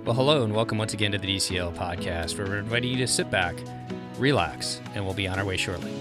Well, hello and welcome once again to the DCL podcast, where we're inviting you to sit back, relax, and we'll be on our way shortly.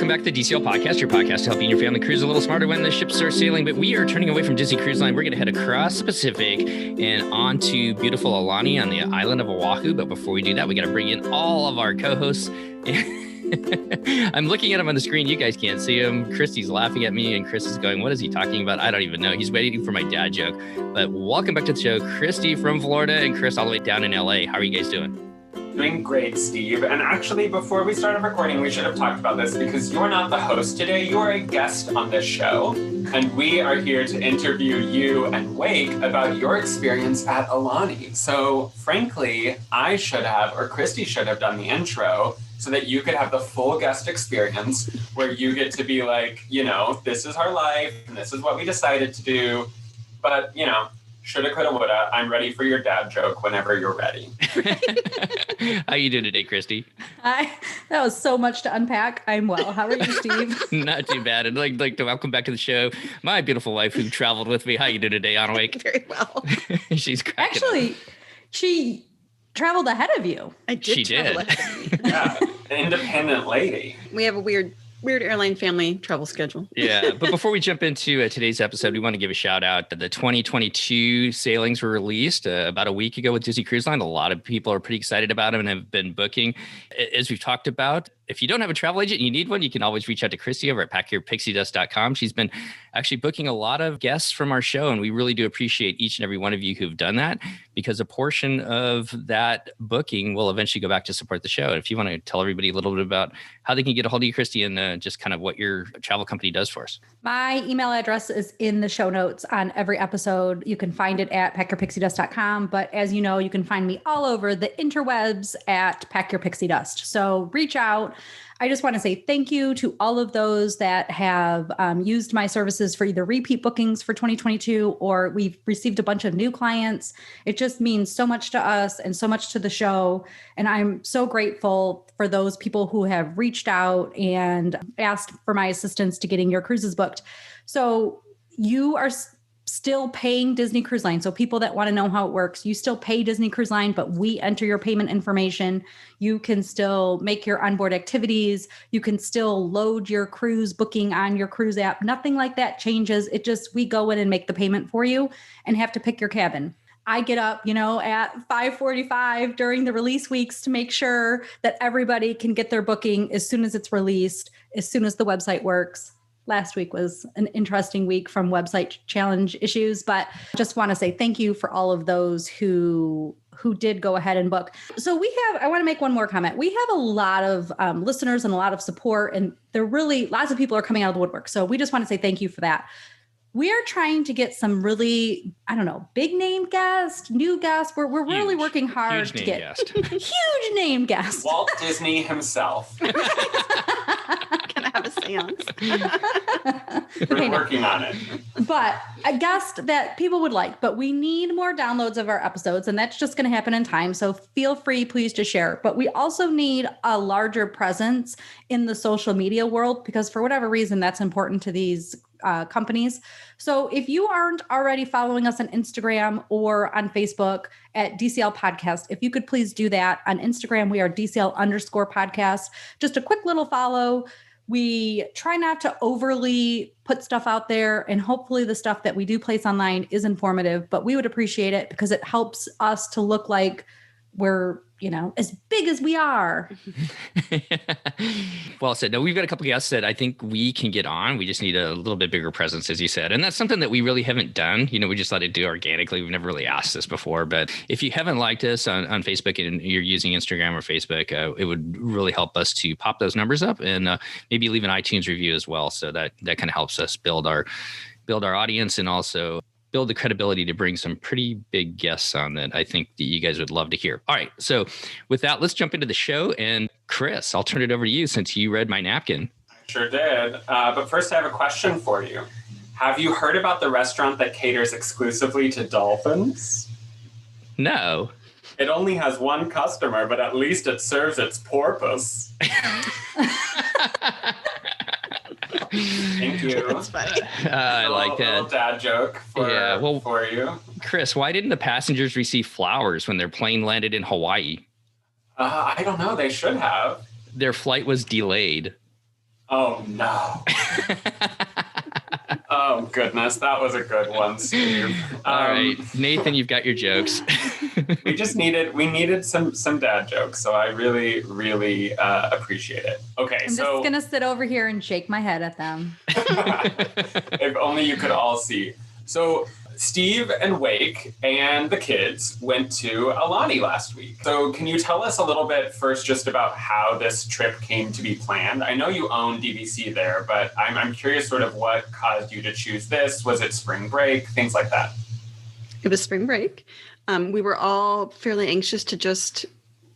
Back to the DCL podcast, your podcast to help you and your family cruise a little smarter when the ships start sailing. But we are turning away from Disney Cruise Line. We're going to head across the Pacific and on to beautiful Aulani on the island of Oahu. But before we do that, we got to bring in all of our co-hosts. I'm looking at him on the screen. You guys can't see him. Christy's laughing at me, and Chris is going, what is he talking about? I don't even know. He's waiting for my dad joke. But welcome back to the show, Christy from Florida and Chris all the way down in LA. How are you guys doing? Doing great, Steve. And actually, before we started recording, we should have talked about this because you're not the host today. You are a guest on this show. And we are here to interview you and Wake about your experience at Aulani. So frankly, I should have, or Christy should have done the intro so that you could have the full guest experience where you get to be like, you know, this is our life and this is what we decided to do. But, you know, shoulda, coulda, woulda. I'm ready for your dad joke whenever you're ready. How you doing today, Christy? Hi. That was so much to unpack. I'm well. How are you, Steve? Not too bad. I'd like to welcome back to the show my beautiful wife who traveled with me. How you doing today, Anna Wake? Very well. She's cracking Actually, she traveled ahead of you. I did. She did. Ahead of me. Yeah, an independent lady. We have a weird airline family travel schedule. Yeah, but before we jump into today's episode, we want to give a shout out that the 2022 sailings were released about a week ago with Disney Cruise Line. A lot of people are pretty excited about them and have been booking. As we've talked about, if you don't have a travel agent and you need one, you can always reach out to Christy over at packyourpixiedust.com. She's been actually booking a lot of guests from our show, and we really do appreciate each and every one of you who've done that, because a portion of that booking will eventually go back to support the show. And if you want to tell everybody a little bit about how they can get a hold of you, Christy, and just kind of what your travel company does for us. My email address is in the show notes on every episode. You can find it at packyourpixiedust.com. But as you know, you can find me all over the interwebs at packyourpixiedust. So reach out. I just want to say thank you to all of those that have used my services for either repeat bookings for 2022, or we've received a bunch of new clients. It just means so much to us and so much to the show. And I'm so grateful for those people who have reached out and asked for my assistance to getting your cruises booked. So you are still paying Disney Cruise Line. So people that want to know how it works, you still pay Disney Cruise Line, but we enter your payment information. You can still make your onboard activities. You can still load your cruise booking on your cruise app. Nothing like that changes. It just, we go in and make the payment for you and have to pick your cabin. I get up, at 5:45 during the release weeks to make sure that everybody can get their booking as soon as it's released, as soon as the website works. Last week was an interesting week from website challenge issues, but just want to say thank you for all of those who did go ahead and book. So I want to make one more comment. We have a lot of listeners and a lot of support, and lots of people are coming out of the woodwork. So we just want to say thank you for that. We are trying to get some really, big name guests, new guests. We're really working hard to get huge name guests. Walt Disney himself. Gonna have a seance. We're working on it. But a guest that people would like, but we need more downloads of our episodes, and that's just going to happen in time. So feel free, please, to share. But we also need a larger presence in the social media world, because for whatever reason, that's important to these companies. So if you aren't already following us on Instagram or on Facebook at DCL Podcast, if you could please do that. On Instagram, we are DCL_podcast. Just a quick little follow. We try not to overly put stuff out there, and hopefully the stuff that we do place online is informative, but we would appreciate it because it helps us to look like we're, as big as we are. Well said. No, we've got a couple guests that I think we can get on. We just need a little bit bigger presence, as you said. And that's something that we really haven't done. We just let it do organically. We've never really asked this before. But if you haven't liked us on Facebook and you're using Instagram or Facebook, it would really help us to pop those numbers up, and maybe leave an iTunes review as well. So that kind of helps us build our audience, and also build the credibility to bring some pretty big guests on that I think that you guys would love to hear. All right. So with that, let's jump into the show. And Chris, I'll turn it over to you since you read my napkin. Sure did. But first, I have a question for you. Have you heard about the restaurant that caters exclusively to dolphins? No. It only has one customer, but at least it serves its porpoise. Thank you. That's funny. I like Little that. dad joke for you. Chris, why didn't the passengers receive flowers when their plane landed in Hawaii? I don't know. They should have. Their flight was delayed. Oh, no. Oh, goodness. That was a good one, Steve. All right, Nathan, you've got your jokes. we needed some dad jokes, so I really, really appreciate it. Okay, I'm just going to sit over here and shake my head at them. If only you could all see. So Steve and Wake and the kids went to Aulani last week. So can you tell us a little bit first just about how this trip came to be planned? I know you own DVC there, but I'm curious sort of what caused you to choose this. Was it spring break? Things like that. It was spring break. We were all fairly anxious to just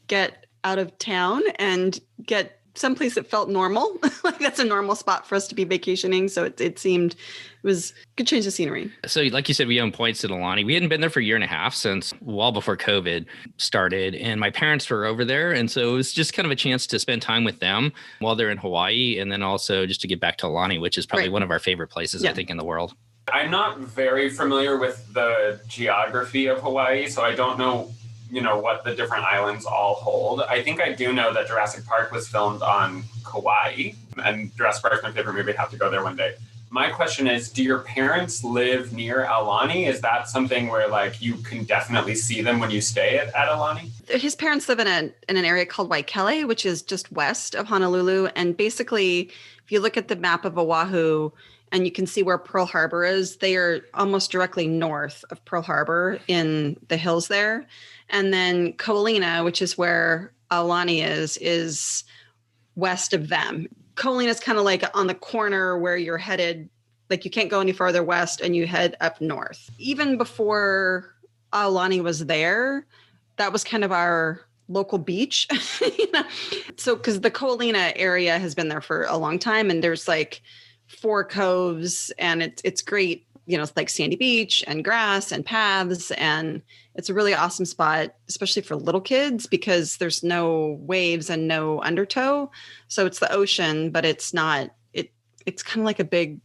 get out of town and get someplace that felt normal. Like that's a normal spot for us to be vacationing. So it was a good change of scenery. So like you said, we own points at Aulani. We hadn't been there for a year and a half since well before COVID started. And my parents were over there. And so it was just kind of a chance to spend time with them while they're in Hawaii. And then also just to get back to Aulani, which is probably one of our favorite places, I think, in the world. I'm not very familiar with the geography of Hawaii, so I don't know what the different islands all hold. I think I do know that Jurassic Park was filmed on Kauai, and Jurassic Park is my favorite movie. I have to go there one day. My question is, do your parents live near Aulani? Is that something where like you can definitely see them when you stay at Aulani? His parents live in an area called Waikele, which is just west of Honolulu. And basically, if you look at the map of Oahu, and you can see where Pearl Harbor is, they are almost directly north of Pearl Harbor in the hills there. And then Ko'olina, which is where Aulani is west of them. Ko'olina is kind of like on the corner where you're headed, like you can't go any farther west and you head up north. Even before Aulani was there, that was kind of our local beach. So because the Ko'olina area has been there for a long time, and there's like 4 coves, and it's great, it's like sandy beach and grass and paths, and it's a really awesome spot, especially for little kids, because there's no waves and no undertow. So it's the ocean, but it's not, it's kind of like a big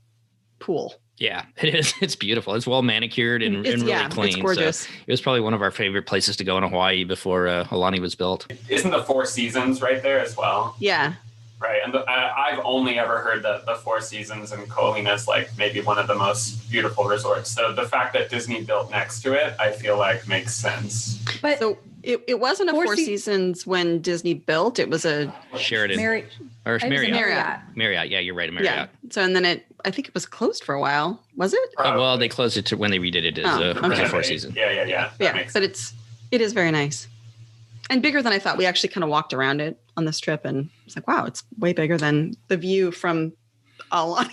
pool. Yeah, it is. It's beautiful. It's well manicured and really clean. It's gorgeous. So it was probably one of our favorite places to go in Hawaii before Aulani was built. Isn't the Four Seasons right there as well? Yeah. Right. And I've only ever heard that the Four Seasons in Ko'olina is like maybe one of the most beautiful resorts. So the fact that Disney built next to it, I feel like makes sense. But so it wasn't a Four Seasons when Disney built. It was a Sheraton. Marriott. Marriott. Yeah, you're right. Marriott. Yeah. So, and then I think it was closed for a while. Was it? Well, they closed it when they redid it as a Four Seasons. Yeah. Yeah. But it is very nice. And bigger than I thought. We actually kind of walked around it on this trip, and it's like, wow, it's way bigger than the view from Aulani.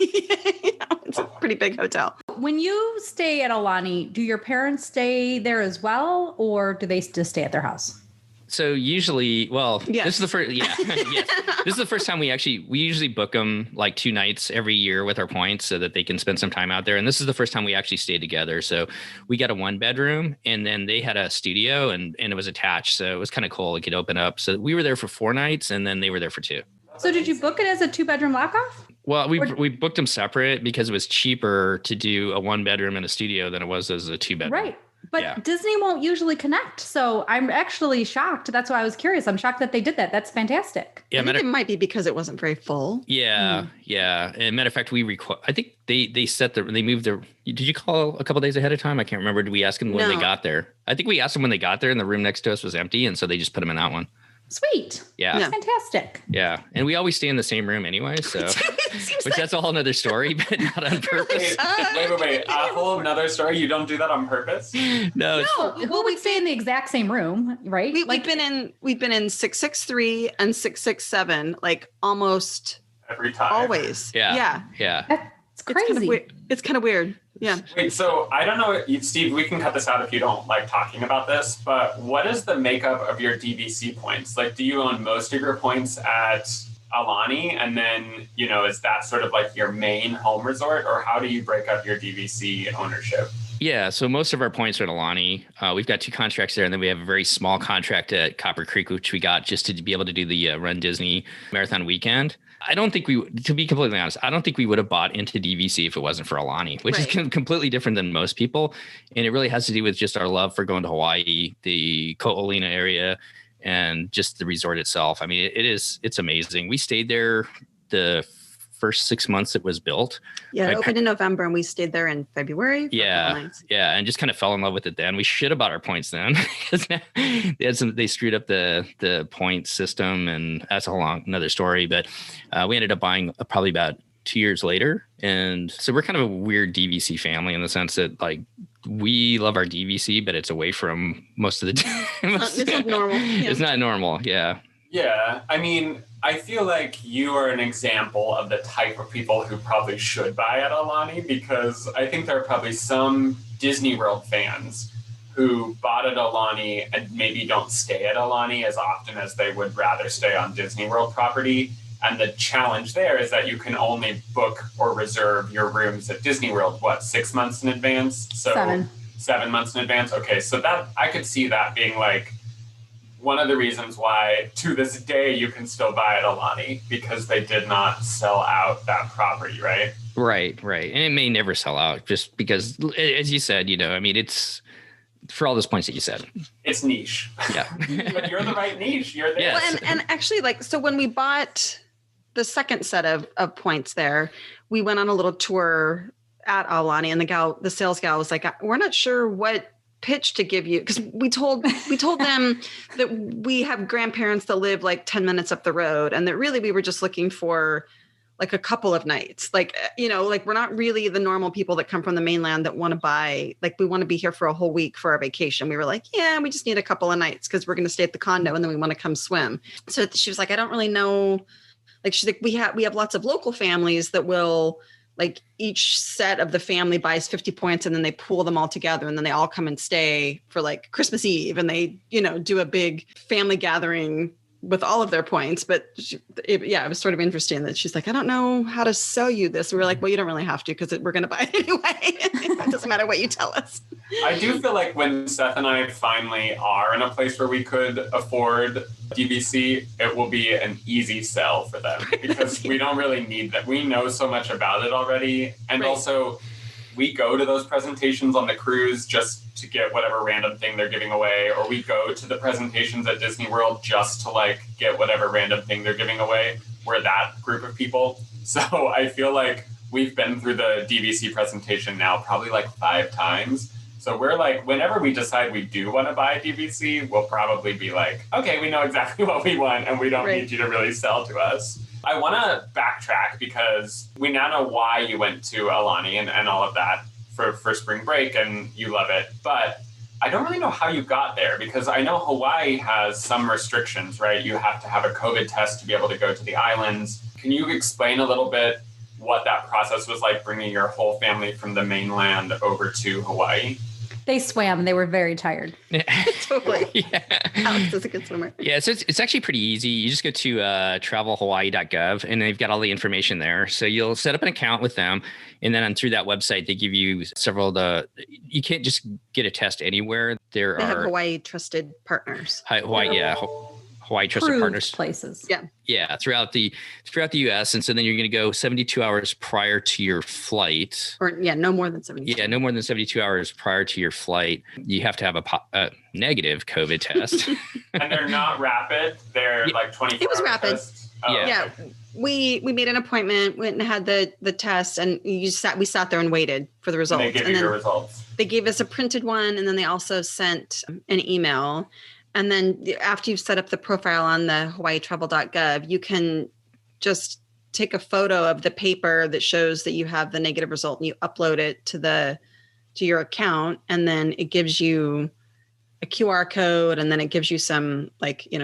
It's a pretty big hotel. When you stay at Aulani, do your parents stay there as well, or do they just stay at their house? So usually, yes. This is the first. Yeah, yes. This is the first time we usually book them like 2 nights every year with our points so that they can spend some time out there. And this is the first time we actually stayed together. So we got a 1-bedroom, and then they had a studio, and it was attached. So it was kind of cool. It could open up. So we were there for 4 nights, and then they were there for 2. So did you book it as a 2-bedroom lockoff? Well, we booked them separate because it was cheaper to do a 1-bedroom and a studio than it was as a 2-bedroom. Right. But Disney won't usually connect. So I'm actually shocked. That's why I was curious. I'm shocked that they did that. That's fantastic. Yeah, I think it might be because it wasn't very full. Yeah. Yeah. And matter of fact, I think they moved their, did you call a couple days ahead of time? I can't remember. Did we ask them when they got there? I think we asked them when they got there, and the room next to us was empty. And so they just put them in that one. Sweet. Yeah. That's fantastic. Yeah. And we always stay in the same room anyway. So, that's a whole nother story, but not on purpose. Wait. A whole nother story? You don't do that on purpose? No. Well, we stay in the exact same room, right? We've been in 663 and 667, like almost every time. Always. Yeah. It's crazy. It's kind of weird. Yeah. Wait, so I don't know, Steve, we can cut this out if you don't like talking about this, but what is the makeup of your DVC points? Like, do you own most of your points at Aulani, and then, is that sort of like your main home resort, or how do you break up your DVC ownership? Yeah, so most of our points are at Aulani. We've got 2 contracts there, and then we have a very small contract at Copper Creek, which we got just to be able to do the Run Disney Marathon weekend. I don't think to be completely honest, I don't think we would have bought into DVC if it wasn't for Aulani, which is completely different than most people. And it really has to do with just our love for going to Hawaii, the Ko'olina area, and just the resort itself. I mean, it's amazing. We stayed there the first 6 months it was built. Yeah, it opened in November and we stayed there in February. Yeah, and just kind of fell in love with it then. We should have bought our points then because they screwed up the point system, and that's another story. But we ended up buying probably about 2 years later, and so we're kind of a weird DVC family in the sense that like we love our DVC, but it's away from most of the time. It's not normal. Yeah. It's not normal. Yeah. Yeah, I mean, I feel like you are an example of the type of people who probably should buy at Aulani, because I think there are probably some Disney World fans who bought at Aulani and maybe don't stay at Aulani as often as they would rather stay on Disney World property. And the challenge there is that you can only book or reserve your rooms at Disney World, 6 months in advance? So 7 months in advance. Okay, so that I could see that being like one of the reasons why to this day you can still buy at Aulani, because they did not sell out that property, right? Right. And it may never sell out just because, as you said, I mean, it's for all those points that you said. It's niche. Yeah. But you're the right niche. You're there. Yes. Well, and actually, so when we bought the second set of points there, we went on a little tour at Aulani, and the sales gal was like, we're not sure what pitch to give you, because we told them that we have grandparents that live like 10 minutes up the road, and that really we were just looking for like a couple of nights, like we're not really the normal people that come from the mainland that want to buy, like we want to be here for a whole week for our vacation. We were like, yeah, we just need a couple of nights because we're going to stay at the condo and then we want to come swim. So she was like, I don't really know. Like she's like, we have lots of local families that will, like, each set of the family buys 50 points and then they pool them all together and then they all come and stay for like Christmas Eve, and they, do a big family gathering with all of their points. But it was sort of interesting that she's like, I don't know how to sell you this. And we're like, well, you don't really have to, because we're going to buy it anyway. It doesn't matter what you tell us. I do feel like when Seth and I finally are in a place where we could afford DVC, it will be an easy sell for them, because we don't really need that. We know so much about it already. And also we go to those presentations on the cruise just to get whatever random thing they're giving away, or we go to the presentations at Disney World just to like get whatever random thing they're giving away. We're that group of people. So I feel like we've been through the DVC presentation now probably like 5 times. So we're like, whenever we decide we do want to buy DVC, we'll probably be like, okay, we know exactly what we want and we don't need you to really sell to us. I want to backtrack because we now know why you went to Aulani and all of that for spring break, and you love it. But I don't really know how you got there, because I know Hawaii has some restrictions, right? You have to have a COVID test to be able to go to the islands. Can you explain a little bit what that process was like, bringing your whole family from the mainland over to Hawaii? They swam. They were very tired. Totally. Yeah. Alex is a good swimmer. Yeah, so it's actually pretty easy. You just go to travelhawaii.gov, and they've got all the information there. So you'll set up an account with them, and then through that website, they give you you can't just get a test anywhere. They have Hawaii trusted partners. Hawaii trusted partners places. Yeah, throughout the U.S. And so then you're going to go 72 hours prior to your flight. Or no more than 72. Yeah, no more than 72 hours prior to your flight. You have to have a negative COVID test. And they're not rapid. They're like 24 hours. It was rapid. Tests. Oh, yeah. Okay. We made an appointment, went and had the test, and we sat there and waited for the results. And they gave you your results. They gave us a printed one, and then they also sent an email. And then after you've set up the profile on the hawaiitravel.gov, you can just take a photo of the paper that shows that you have the negative result, and you upload it to your account. And then it gives you a QR code, and then it gives you some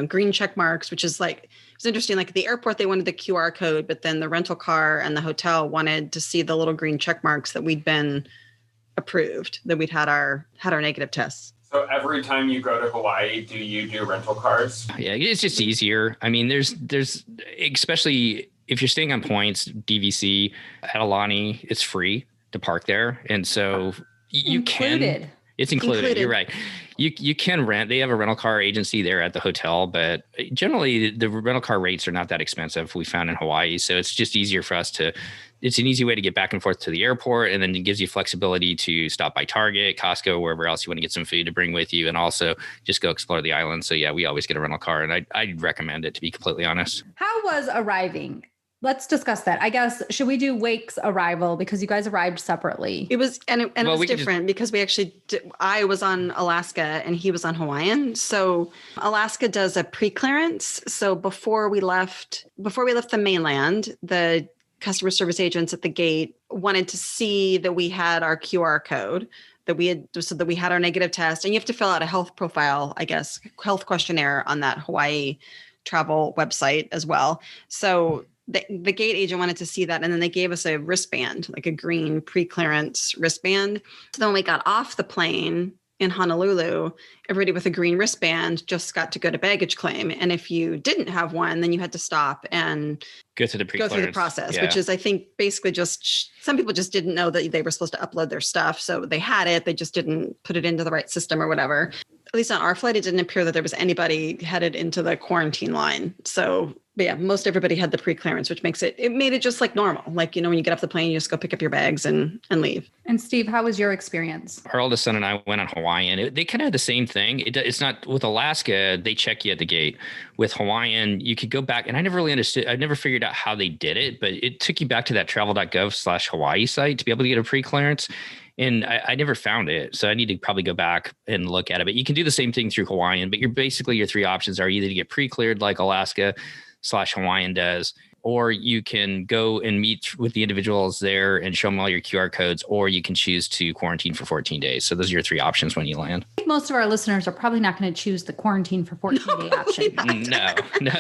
green check marks, which is like, it's interesting. Like at the airport, they wanted the QR code, but then the rental car and the hotel wanted to see the little green check marks that we'd been approved, that we'd had our negative tests. So every time you go to Hawaii, do you do rental cars? Yeah, it's just easier. I mean, there's especially if you're staying on points, DVC at Aulani, it's free to park there. And so you can, it's included. You're right. You can rent. They have a rental car agency there at the hotel, but generally the rental car rates are not that expensive. We found in Hawaii. So it's just easier for us it's an easy way to get back and forth to the airport. And then it gives you flexibility to stop by Target, Costco, wherever else you want to get some food to bring with you. And also just go explore the island. So yeah, we always get a rental car and I'd recommend it, to be completely honest. How was arriving? Let's discuss that. I guess, should we do Wake's arrival because you guys arrived separately? It was, it was different because we actually, I was on Alaska and he was on Hawaiian. So Alaska does a pre-clearance. So before we left the mainland, the customer service agents at the gate wanted to see that we had our QR code, that we had our negative test, and you have to fill out a health profile, I guess, health questionnaire on that Hawaii travel website as well. So the gate agent wanted to see that. And then they gave us a wristband, like a green pre-clearance wristband. So then when we got off the plane in Honolulu, everybody with a green wristband just got to go to baggage claim. And if you didn't have one, then you had to stop and go through the process, which is, I think, basically just some people just didn't know that they were supposed to upload their stuff. So they had it, they just didn't put it into the right system or whatever. At least on our flight, it didn't appear that there was anybody headed into the quarantine line. So, but yeah, most everybody had the pre-clearance, which made it just like normal. Like, when you get off the plane, you just go pick up your bags and leave. And Steve, how was your experience? Our oldest son and I went on Hawaiian. They kind of had the same thing. It's not with Alaska, they check you at the gate. With Hawaiian, you could go back, and I never really understood. I never figured out how they did it, but it took you back to that travel.gov/Hawaii site to be able to get a pre-clearance. And I never found it. So I need to probably go back and look at it. But you can do the same thing through Hawaiian. But your three options are either to get pre-cleared like Alaska/Hawaiian does, or you can go and meet with the individuals there and show them all your QR codes, or you can choose to quarantine for 14 days. So those are your three options when you land. I think most of our listeners are probably not going to choose the quarantine for 14-day option. No.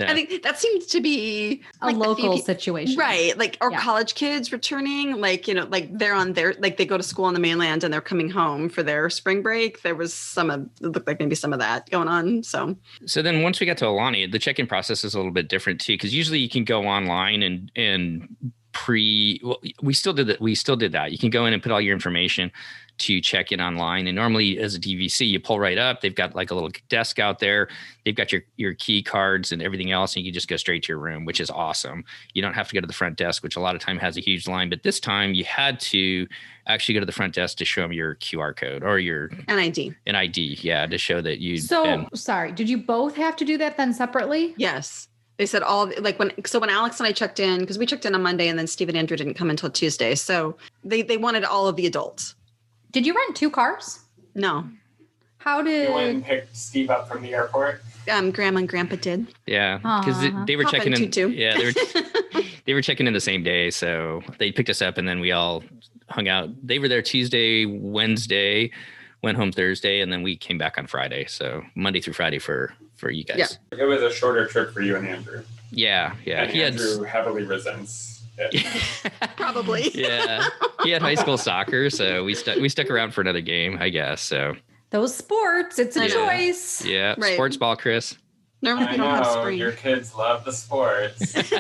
I think that seems to be a local situation. Right. College kids returning, they're on they go to school on the mainland and they're coming home for their spring break. There was it looked like maybe some of that going on. So then once we got to Aulani, the check-in process is a little bit different too, because usually you can go online and we still did that. You can go in and put all your information to check in online. And normally as a DVC, you pull right up. They've got like a little desk out there. They've got your key cards and everything else. And you can just go straight to your room, which is awesome. You don't have to go to the front desk, which a lot of time has a huge line. But this time you had to actually go to the front desk to show them your QR code or your NID. Yeah, to show that you. Sorry, did you both have to do that then separately? Yes. They said when Alex and I checked in, because we checked in on Monday and then Steve and Andrew didn't come until Tuesday. So they wanted all of the adults. Did you rent two cars? No. How did you went and picked Steve up from the airport? Grandma and Grandpa did. Yeah, because they were checking in. Too. Yeah, they were checking in the same day, so they picked us up and then we all hung out. They were there Tuesday, Wednesday, went home Thursday, and then we came back on Friday. So Monday through Friday for you guys. Yeah. It was a shorter trip for you and Andrew. Yeah. And Andrew heavily resents it. Probably. Yeah. He had high school soccer, so we stuck around for another game, I guess. So those sports, it's a choice. Yeah. Right. Sports ball, Chris. Normally we don't have spring. Your kids love the sports. Let's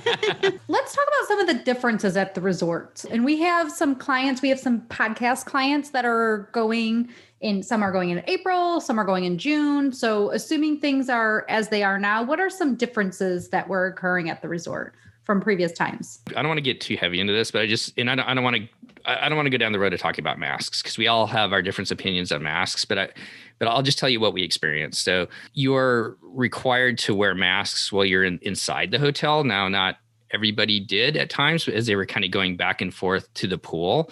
talk about some of the differences at the resorts. And we have some clients, we have some podcast clients that are going in, some are going in April, some are going in June. So assuming things are as they are now, what are some differences that were occurring at the resort from previous times? I don't want to get too heavy into this, but I don't want to go down the road of talking about masks because we all have our different opinions on masks, but I'll just tell you what we experienced. So you're required to wear masks while you're inside the hotel. Now, not everybody did at times as they were kind of going back and forth to the pool.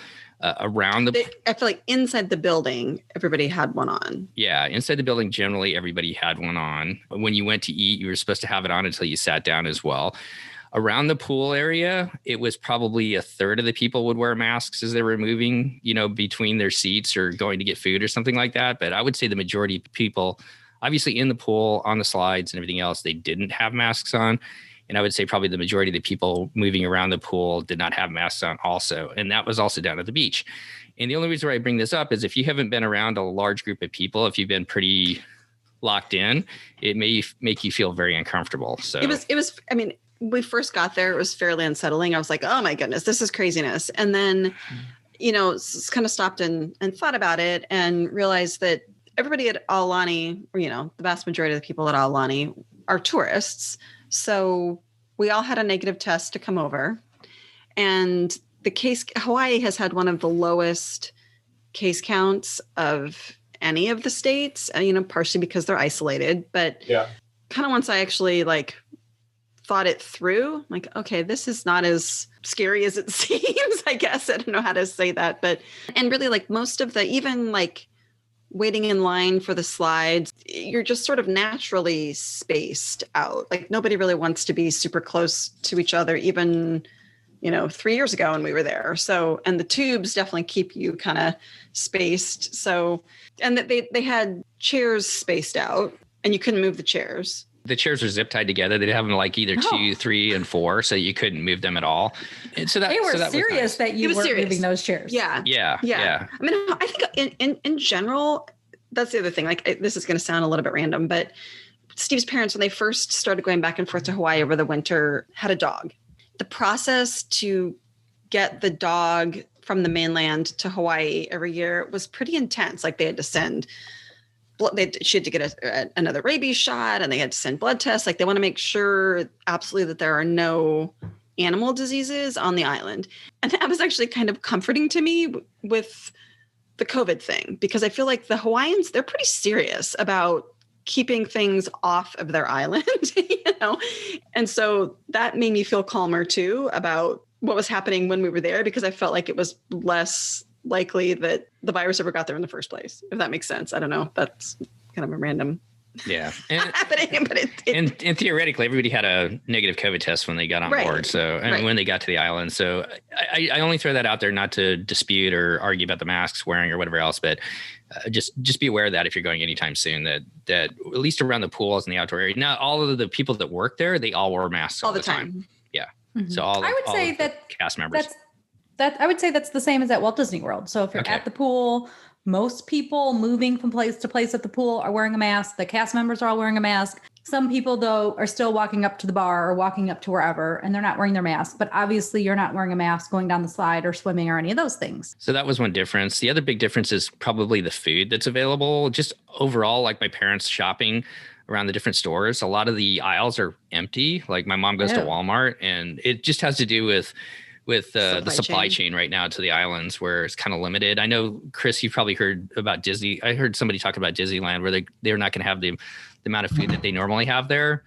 Around I feel like inside the building, everybody had one on. Yeah, inside the building, generally everybody had one on. When you went to eat, you were supposed to have it on until you sat down as well. Around the pool area, it was probably a third of the people would wear masks as they were moving, between their seats or going to get food or something like that. But I would say the majority of people, obviously in the pool, on the slides and everything else, they didn't have masks on. And I would say probably the majority of the people moving around the pool did not have masks on also. And that was also down at the beach. And the only reason why I bring this up is if you haven't been around a large group of people, if you've been pretty locked in, it may make you feel very uncomfortable. So it was, I mean, when we first got there, it was fairly unsettling. I was like, oh my goodness, this is craziness. And then, kind of stopped and thought about it and realized that everybody at Aulani, or, the vast majority of the people at Aulani are tourists. So we all had a negative test to come over. And Hawaii has had one of the lowest case counts of any of the states, partially because they're isolated, but kind of once I actually thought it through, like, okay, this is not as scary as it seems, I guess. I don't know how to say that, and really most of even waiting in line for the slides, you're just sort of naturally spaced out. Like nobody really wants to be super close to each other, even 3 years ago when we were there. So, and the tubes definitely keep you kind of spaced. So, and that they had chairs spaced out and you couldn't move the chairs. The chairs were zip tied together. They'd have them either 2, 3, and 4, so you couldn't move them at all. And so they were serious that you weren't moving those chairs. Yeah. I mean, I think in general, that's the other thing. This is going to sound a little bit random, but Steve's parents, when they first started going back and forth to Hawaii over the winter, had a dog. The process to get the dog from the mainland to Hawaii every year was pretty intense. They had to send she had to get another rabies shot, and they had to send blood tests. They want to make sure absolutely that there are no animal diseases on the island. And that was actually kind of comforting to me with the COVID thing, because I feel like the Hawaiians, they're pretty serious about keeping things off of their island, And so that made me feel calmer too about what was happening when we were there, because I felt like it was less likely that the virus ever got there in the first place, if that makes sense. I don't know. That's kind of a random happening, but and theoretically, everybody had a negative COVID test when they got on board. So, when they got to the island. So I only throw that out there not to dispute or argue about the masks wearing or whatever else, but just be aware of that if you're going anytime soon, that at least around the pools and the outdoor area. Now, all of the people that work there, they all wore masks all the time. Yeah. Mm-hmm. So I would say that cast members. I would say that's the same as at Walt Disney World. So if you're at the pool, most people moving from place to place at the pool are wearing a mask. The cast members are all wearing a mask. Some people, though, are still walking up to the bar or walking up to wherever, and they're not wearing their mask. But obviously, you're not wearing a mask going down the slide or swimming or any of those things. So that was one difference. The other big difference is probably the food that's available. Just overall, my parents shopping around the different stores, a lot of the aisles are empty. My mom goes to Walmart, and it just has to do with the supply chain right now to the islands, where it's kind of limited. I know, Chris, you've probably heard about Disney. I heard somebody talk about Disneyland, where they're not going to have the amount of food that they normally have there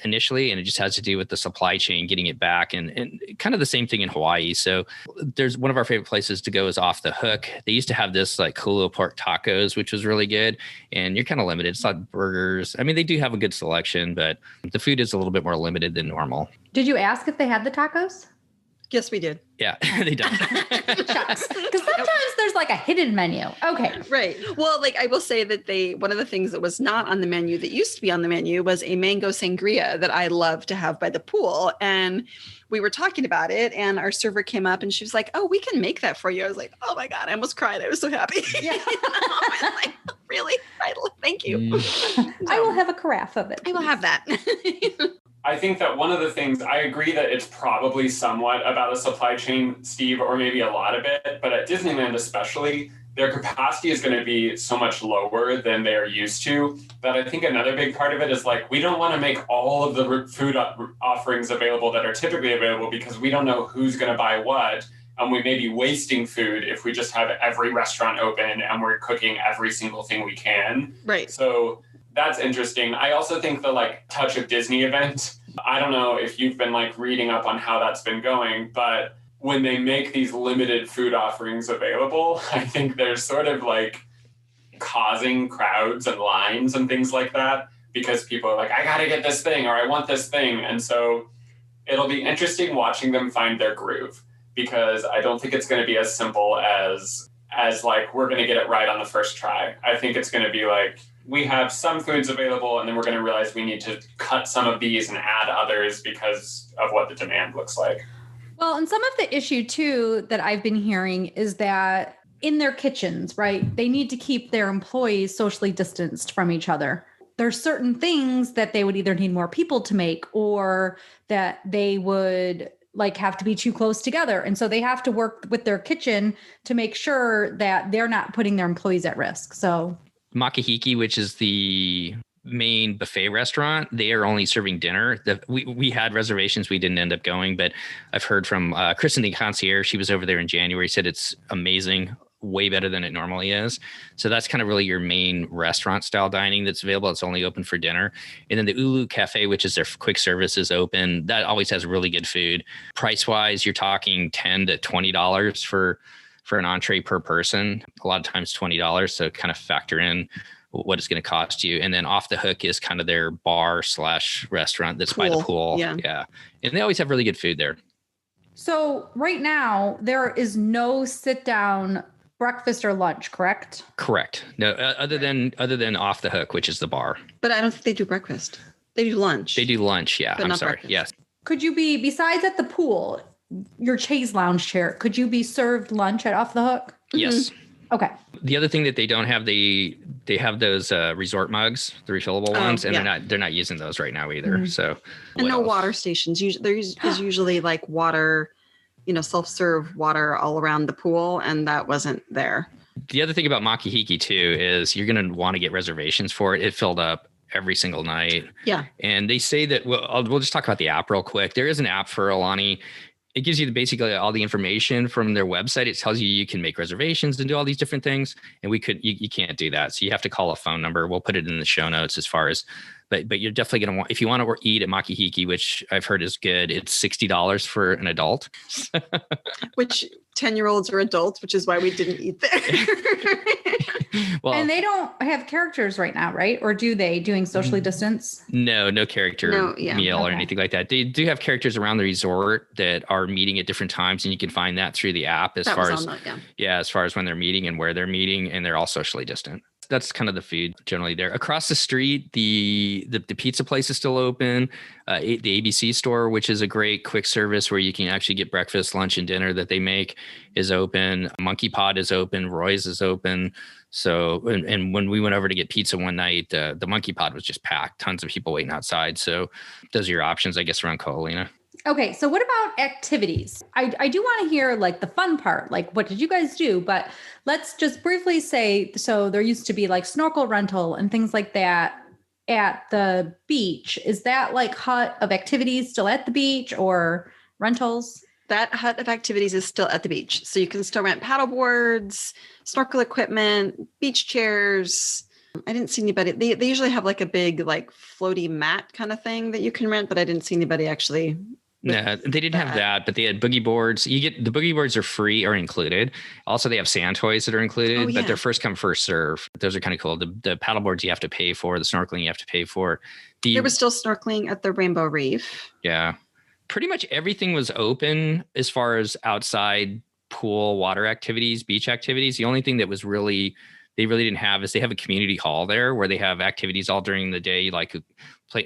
initially. And it just has to do with the supply chain, getting it back, and kind of the same thing in Hawaii. So there's one of our favorite places to go is Off the Hook. They used to have this Kula pork tacos, which was really good. And you're kind of limited. It's not burgers. I mean, they do have a good selection, but the food is a little bit more limited than normal. Did you ask if they had the tacos? Yes, we did. Yeah, they don't. Because sometimes there's a hidden menu. Okay. Right. Well, I will say that one of the things that was not on the menu that used to be on the menu was a mango sangria that I love to have by the pool. And we were talking about it, and our server came up and she was like, "Oh, we can make that for you." I was like, "Oh my God," I almost cried. I was so happy. Yeah. I was really? Thank you. I will have a carafe of it. I will have that. I think that one of the things, I agree that it's probably somewhat about a supply chain, Steve, or maybe a lot of it, but at Disneyland especially, their capacity is going to be so much lower than they're used to, that I think another big part of it is we don't want to make all of the food offerings available that are typically available, because we don't know who's going to buy what, and we may be wasting food if we just have every restaurant open and we're cooking every single thing we can. Right. So that's interesting. I also think the Touch of Disney event, I don't know if you've been reading up on how that's been going, but when they make these limited food offerings available, I think they're sort of causing crowds and lines and things like that, because people are I got to get this thing, or I want this thing. And so it'll be interesting watching them find their groove, because I don't think it's going to be as simple as we're going to get it right on the first try. I think it's going to be we have some foods available and then we're going to realize we need to cut some of these and add others because of what the demand looks like. Well, and some of the issue too that I've been hearing is that in their kitchens, right, they need to keep their employees socially distanced from each other. There's certain things that they would either need more people to make or that they would like have to be too close together. And so they have to work with their kitchen to make sure that they're not putting their employees at risk. So Makahiki, which is the main buffet restaurant, they are only serving dinner. We had reservations, we didn't end up going, but I've heard from Kristen, the concierge, she was over there in January, said it's amazing, way better than it normally is. So that's kind of really your main restaurant style dining that's available. It's only open for dinner. And then the Ulu Cafe, which is their quick service, is open. That always has really good food. Price wise, you're talking $10 to $20 for an entree per person. A lot of times $20. So kind of factor in what it's going to cost you. And then Off the Hook is kind of their bar / restaurant that's by the pool. Yeah. And they always have really good food there. So right now there is no sit down breakfast or lunch, correct? Correct. No, other than Off the Hook, which is the bar. But I don't think they do breakfast. They do lunch. They do lunch. Yeah. But I'm not sorry. breakfast. Yes. Could you be, besides at the pool, your chaise lounge chair, could you be served lunch at Off the Hook? Yes. Okay. The other thing that they don't have, they have those resort mugs, the refillable ones, and they're not using those right now either. So and no water stations. There is usually like water, self-serve water all around the pool, and that wasn't there. The other thing about Makahiki too is you're going to want to get reservations for it. It filled up every single night. Yeah. And they say that we'll just talk about the app real quick. There is an app for Aulani. It gives you basically all the information from their website. It tells you can make reservations and do all these different things. And you can't do that. So you have to call a phone number. We'll put it in the show notes but you're definitely going to want, if you want to eat at Makahiki, which I've heard is good, it's $60 for an adult. Which 10-year-olds are adults, which is why we didn't eat there. Well, and they don't have characters right now, right? Or do they, doing socially distance? No character meal or anything like that. They do have characters around the resort that are meeting at different times, and you can find that through the app as far as when they're meeting and where they're meeting, and they're all socially distant. That's kind of the food generally there. Across the street, the pizza place is still open. The ABC store, which is a great quick service where you can actually get breakfast, lunch, and dinner that they make, is open. Monkey Pod is open. Roy's is open. So, and when we went over to get pizza one night, the Monkey Pod was just packed. Tons of people waiting outside. So those are your options, I guess, around Ko'olina. Okay, so what about activities? I do want to hear like the fun part, like what did you guys do? But let's just briefly say, so there used to be like snorkel rental and things like that at the beach. Is that like hut of activities still at the beach or rentals? That hut of activities is still at the beach. So you can still rent paddle boards, snorkel equipment, beach chairs. I didn't see anybody. They usually have like a big like floaty mat kind of thing that you can rent, but I didn't see anybody actually. No, they didn't have that, but they had boogie boards. The boogie boards are free or included. Also, they have sand toys that are included, but they're first come, first serve. Those are kind of cool. The paddle boards you have to pay for, the snorkeling you have to pay for. There was still snorkeling at the Rainbow Reef. Yeah. Pretty much everything was open as far as outside pool, water activities, beach activities. The only thing that was they really didn't have is they have a community hall there where they have activities all during the day, like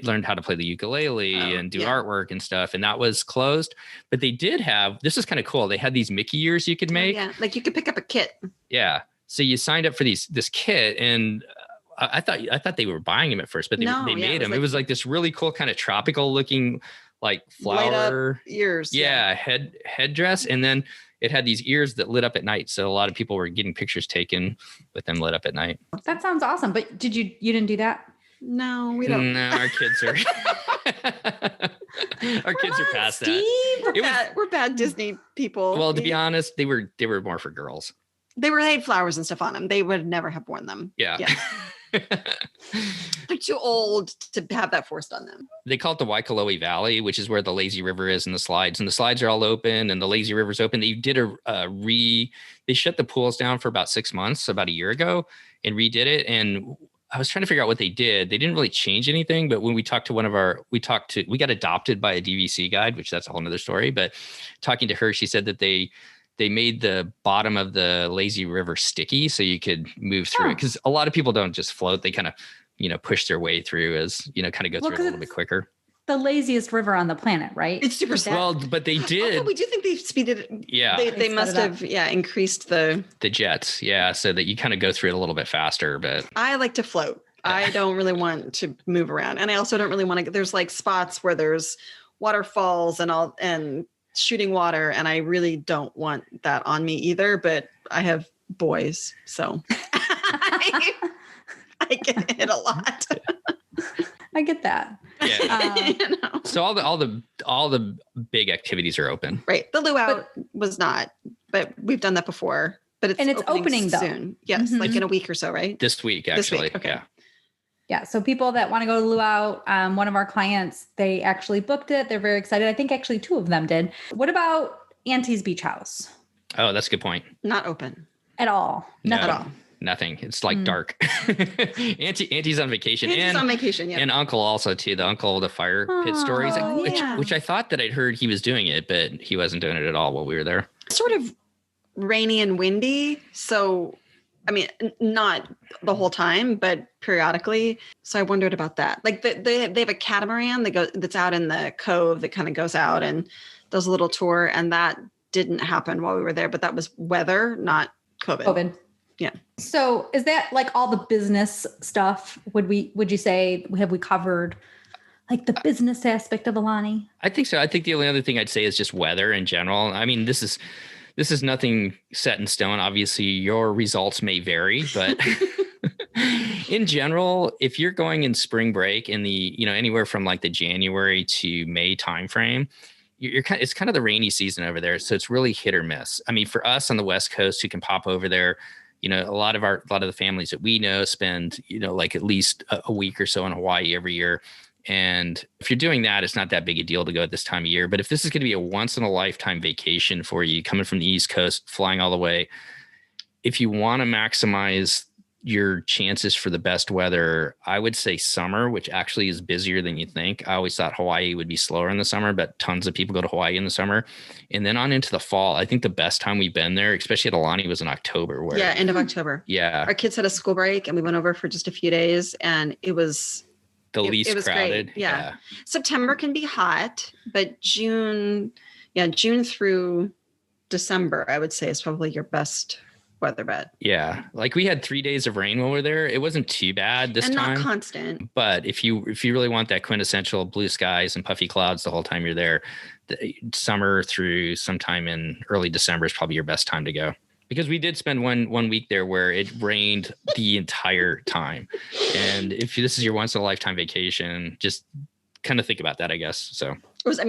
learned how to play the ukulele and do artwork and stuff. And that was closed, but they did have, this is kind of cool. They had these Mickey ears you could make. Yeah. Like you could pick up a kit. Yeah. So you signed up for this kit, and I thought they were buying them at first, but they made them. It was like this really cool kind of tropical looking, like flower ears. Yeah. Headdress. And then it had these ears that lit up at night. So a lot of people were getting pictures taken with them lit up at night. That sounds awesome. But you didn't do that? No, we don't. No, our kids are past that. We're bad Disney people. Well, to be honest, they were more for girls. They had flowers and stuff on them. They would never have worn them. Yeah. They're too old to have that forced on them. They call it the Waikoloa Valley, which is where the lazy river is and the slides are all open and the lazy river's open. They did they shut the pools down for about 6 months, about a year ago, and redid it. And I was trying to figure out what they did. They didn't really change anything, but when we talked to we got adopted by a DVC guide, which that's a whole nother story, but talking to her, she said that they they made the bottom of the lazy river sticky so you could move through it. Because a lot of people don't just float. They kind of, push their way through as, kind of go through it a little bit quicker. The laziest river on the planet, right? It's super slow. Well, but they did. Oh, we do think they've speeded it. Yeah. They must have, increased the jets. Yeah. So that you kind of go through it a little bit faster, but I like to float. I don't really want to move around. And I also don't really want to, there's like spots where there's waterfalls and shooting water. And I really don't want that on me either, but I have boys. So I get hit a lot. I get that. Yeah. So all the big activities are open. Right. The luau was not, but we've done that before. But it's opening soon. Yes, like in a week or so, right? This week, actually. This week. Okay. Yeah. Yeah. So people that want to go to luau, one of our clients, they actually booked it. They're very excited. I think actually 2 of them did. What about Auntie's Beach House? Oh, that's a good point. Not open at all. Not at all. Nothing. It's like dark. Auntie's on vacation. Auntie's on vacation, yeah. And Uncle also too. The Uncle of the fire pit stories, which I thought that I'd heard he was doing it, but he wasn't doing it at all while we were there. Sort of rainy and windy. So, I mean, not the whole time, but periodically. So I wondered about that. Like they have a catamaran that's out in the cove that kind of goes out and does a little tour. And that didn't happen while we were there, but that was weather, not COVID. Yeah. So is that like all the business stuff? Would you say, have we covered like the business aspect of Aulani? I think so. I think the only other thing I'd say is just weather in general. I mean, this is nothing set in stone. Obviously your results may vary, but in general, if you're going in spring break in the, anywhere from like the January to May timeframe, it's kind of the rainy season over there. So it's really hit or miss. I mean, for us on the West Coast who can pop over there, a lot of the families that we know spend, like at least a week or so in Hawaii every year. And if you're doing that, it's not that big a deal to go at this time of year. But if this is going to be a once in a lifetime vacation for you coming from the East Coast, flying all the way, if you want to maximize your chances for the best weather, I would say summer, which actually is busier than you think. I always thought Hawaii would be slower in the summer, but tons of people go to Hawaii in the summer. And then on into the fall, I think the best time we've been there, especially at Aulani, was in October. End of October. Yeah. Our kids had a school break and we went over for just a few days and it was least crowded. Great. Yeah. September can be hot, but June through December, I would say is probably your best weather bet. Yeah. Like we had 3 days of rain while we were there. It wasn't too bad this time. And not constant. But if you really want that quintessential blue skies and puffy clouds the whole time you're there, the summer through sometime in early December is probably your best time to go. Because we did spend one week there where it rained the entire time. And if this is your once in a lifetime vacation, just kind of think about that, I guess. So it was,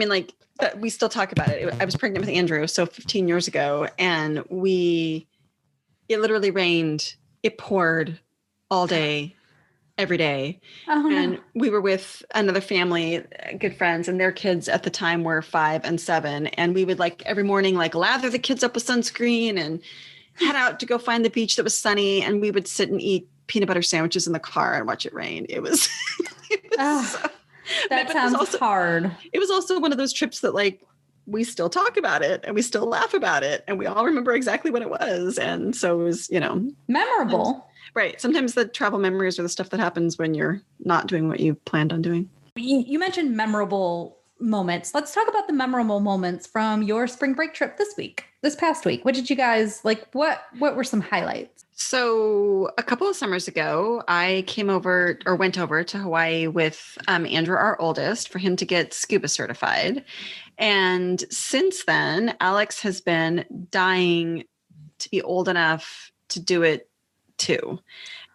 we still talk about it. I was pregnant with Andrew, so 15 years ago, and it literally rained. It poured all day, every day. Oh, and we were with another family, good friends, and their kids at the time were 5 and 7. And we would every morning, lather the kids up with sunscreen and head out to go find the beach that was sunny. And we would sit and eat peanut butter sandwiches in the car and watch it rain. It was, that sounds hard. It was also one of those trips that we still talk about it and we still laugh about it and we all remember exactly what it was. And so it was, memorable. Right. Sometimes the travel memories are the stuff that happens when you're not doing what you planned on doing. You mentioned memorable moments. Let's talk about the memorable moments from your spring break trip this past week. What did you guys what were some highlights? So a couple of summers ago, I went over to Hawaii with Andrew, our oldest, for him to get scuba certified. And since then, Alex has been dying to be old enough to do it too.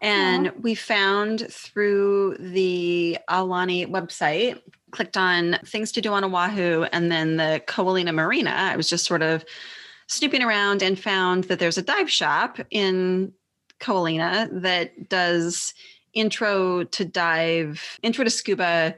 And we found through the Aulani website, clicked on things to do on Oahu, and then the Ko-Olina Marina. I was just sort of snooping around and found that there's a dive shop in Ko-Olina that does intro to scuba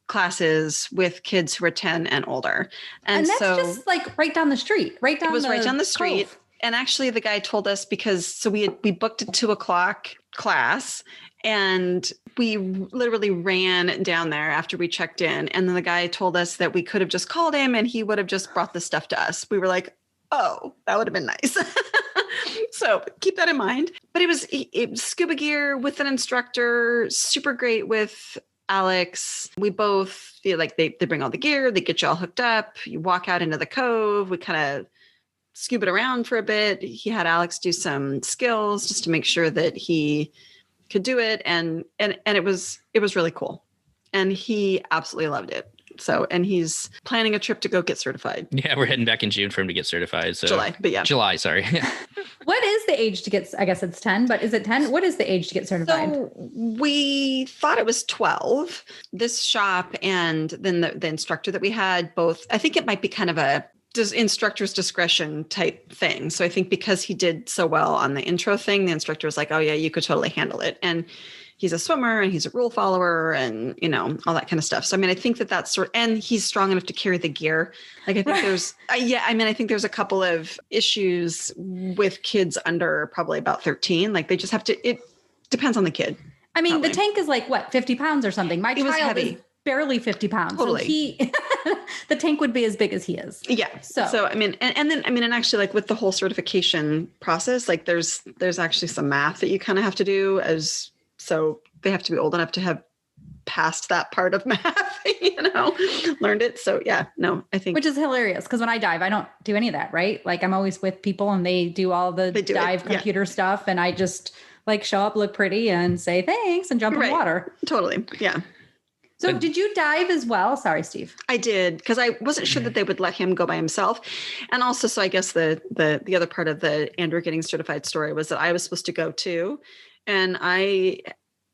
classes with kids who are 10 and older. And that's so just right down the street, right down the street. Cove. And actually the guy told us we booked a 2:00 class and we literally ran down there after we checked in. And then the guy told us that we could have just called him and he would have just brought the stuff to us. We were like, oh, that would have been nice. So keep that in mind. But it was scuba gear with an instructor, super great with Alex. We both feel like they bring all the gear, they get you all hooked up. You walk out into the cove. We kind of scuba it around for a bit. He had Alex do some skills just to make sure that he could do it. And it was really cool. And he absolutely loved it. So, and he's planning a trip to go get certified. Yeah, we're heading back in June for him to get certified. So July, but yeah. July, sorry. What is the age to get, I guess it's 10, but is it 10? What is the age to get certified? So we thought it was 12. This shop and then the instructor that we had both, I think it might be kind of a instructor's discretion type thing. So I think because he did so well on the intro thing, the instructor was like, oh yeah, you could totally handle it. And he's a swimmer and he's a rule follower and, you know, all that kind of stuff. So, I mean, I think that's and he's strong enough to carry the gear. Like, I think there's, I think there's a couple of issues with kids under probably about 13. Like they just have to, it depends on the kid. I mean, the tank is like what, 50 pounds or something. My child is barely 50 pounds. Totally. So the tank would be as big as he is. Yeah. So I mean, and then, I mean, and actually like with the whole certification process, like there's actually some math that you kind of have to do so they have to be old enough to have passed that part of math, learned it. So yeah, no, I think. Which is hilarious because when I dive, I don't do any of that, right? Like I'm always with people and they do all the dive computer stuff. And I just like show up, look pretty and say thanks and jump in the water. Totally. Yeah. So did you dive as well? Sorry, Steve. I did because I wasn't sure that they would let him go by himself. And also, so I guess the other part of the Andrew getting certified story was that I was supposed to go too. And I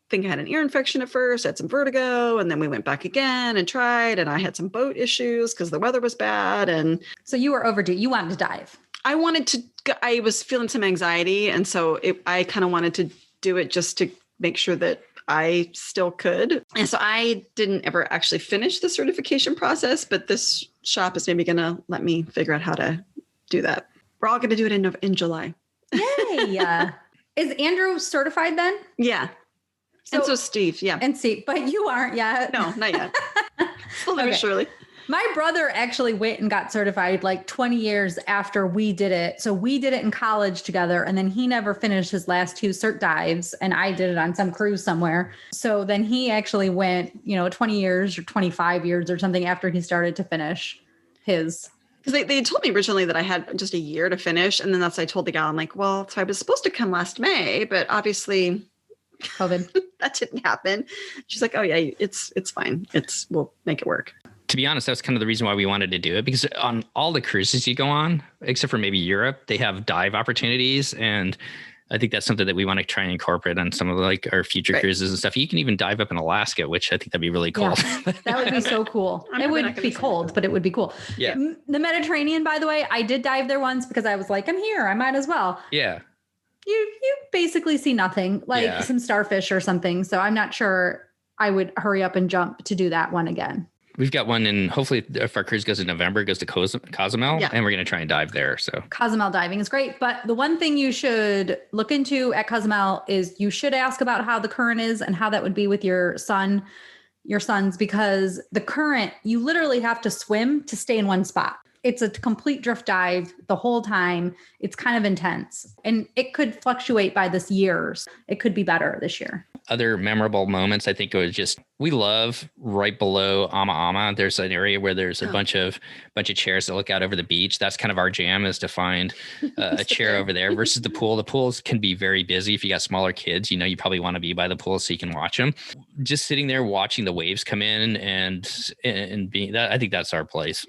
think I had an ear infection at first, had some vertigo, and then we went back again and tried, and I had some boat issues because the weather was bad. And so you were overdue. You wanted to dive. I was feeling some anxiety. And so I kind of wanted to do it just to make sure that I still could. And so I didn't ever actually finish the certification process, but this shop is maybe going to let me figure out how to do that. We're all going to do it in July. Yay. Is Andrew certified then? Yeah. And so Steve, yeah. And Steve, but you aren't yet. No, not yet. Slowly but surely. My brother actually went and got certified like 20 years after we did it. So we did it in college together and then he never finished his last 2 cert dives and I did it on some cruise somewhere. So then he actually went, 20 years or 25 years or something after he started to finish his. Because they told me originally that I had just a year to finish. And then I told the gal, I'm like, well, so I was supposed to come last May, but obviously COVID. That didn't happen. She's like, oh yeah, it's fine. We'll make it work. To be honest, that's kind of the reason why we wanted to do it, because on all the cruises you go on, except for maybe Europe, they have dive opportunities. And I think that's something that we want to try and incorporate on some of like our future cruises and stuff. You can even dive up in Alaska, which I think that'd be really cool. Yeah, that would be so cool. It would be cold, but it would be cool. Yeah. The Mediterranean, by the way, I did dive there once because I was like, I'm here. I might as well. Yeah. You basically see nothing, like some starfish or something. So I'm not sure I would hurry up and jump to do that one again. We've got one in, hopefully if our cruise goes in November, it goes to Cozumel and we're going to try and dive there. So Cozumel diving is great. But the one thing you should look into at Cozumel is you should ask about how the current is and how that would be with your sons, because the current, you literally have to swim to stay in one spot. It's a complete drift dive the whole time. It's kind of intense and it could fluctuate by this years. It could be better this year. Other memorable moments, I think it was just, we love right below Ama Ama. There's an area where there's a bunch of chairs that look out over the beach. That's kind of our jam, is to find a chair over there versus the pool. The pools can be very busy. If you got smaller kids, you probably want to be by the pool so you can watch them. Just sitting there watching the waves come in and being that, I think that's our place.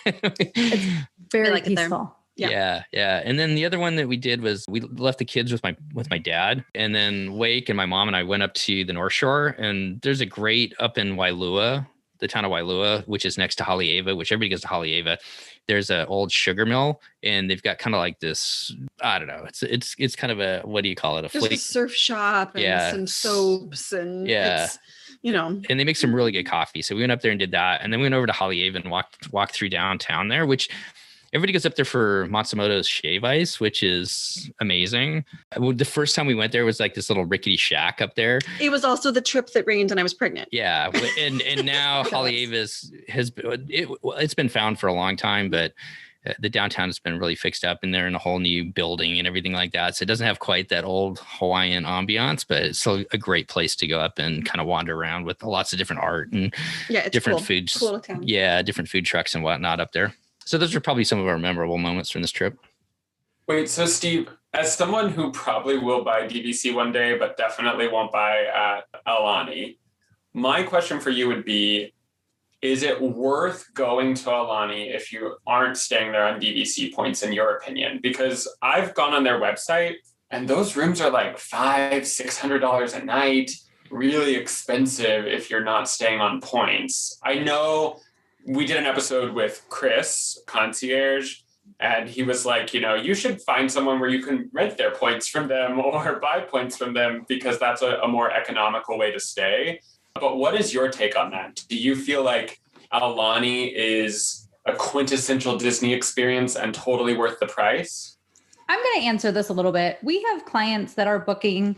It's very peaceful. Yeah. And then the other one that we did was we left the kids with my dad, and then Wake and my mom and I went up to the North Shore, and there's a great up in Wailua, the town of Wailua, which is next to Haleiwa, which everybody goes to Haleiwa. There's an old sugar mill, and they've got kind of like this, I don't know. It's kind of a, what do you call it? There's a surf shop and some soaps and and they make some really good coffee. So we went up there and did that. And then we went over to Haleiwa and walked through downtown there, which everybody goes up there for Matsumoto's shave ice, which is amazing. The first time we went there was like this little rickety shack up there. It was also the trip that rained and I was pregnant. Yeah. And now Haleiwa it's been found for a long time, but The downtown has been really fixed up and they're in a whole new building and everything like that. So it doesn't have quite that old Hawaiian ambiance, but it's still a great place to go up and kind of wander around with lots of different art and it's different cool. foods. Cool town. Yeah, different food trucks and whatnot up there. So those are probably some of our memorable moments from this trip. Wait, so Steve, as someone who probably will buy DVC one day, but definitely won't buy at Aulani, my question for you would be, is it worth going to Aulani if you aren't staying there on DVC points, in your opinion? Because I've gone on their website and those rooms are like $500-$600 a night, really expensive if you're not staying on points. I know we did an episode with Chris, concierge, and he was like, you should find someone where you can rent their points from them or buy points from them because that's a more economical way to stay. But what is your take on that? Do you feel like Aulani is a quintessential Disney experience and totally worth the price? I'm going to answer this a little bit. We have clients that are booking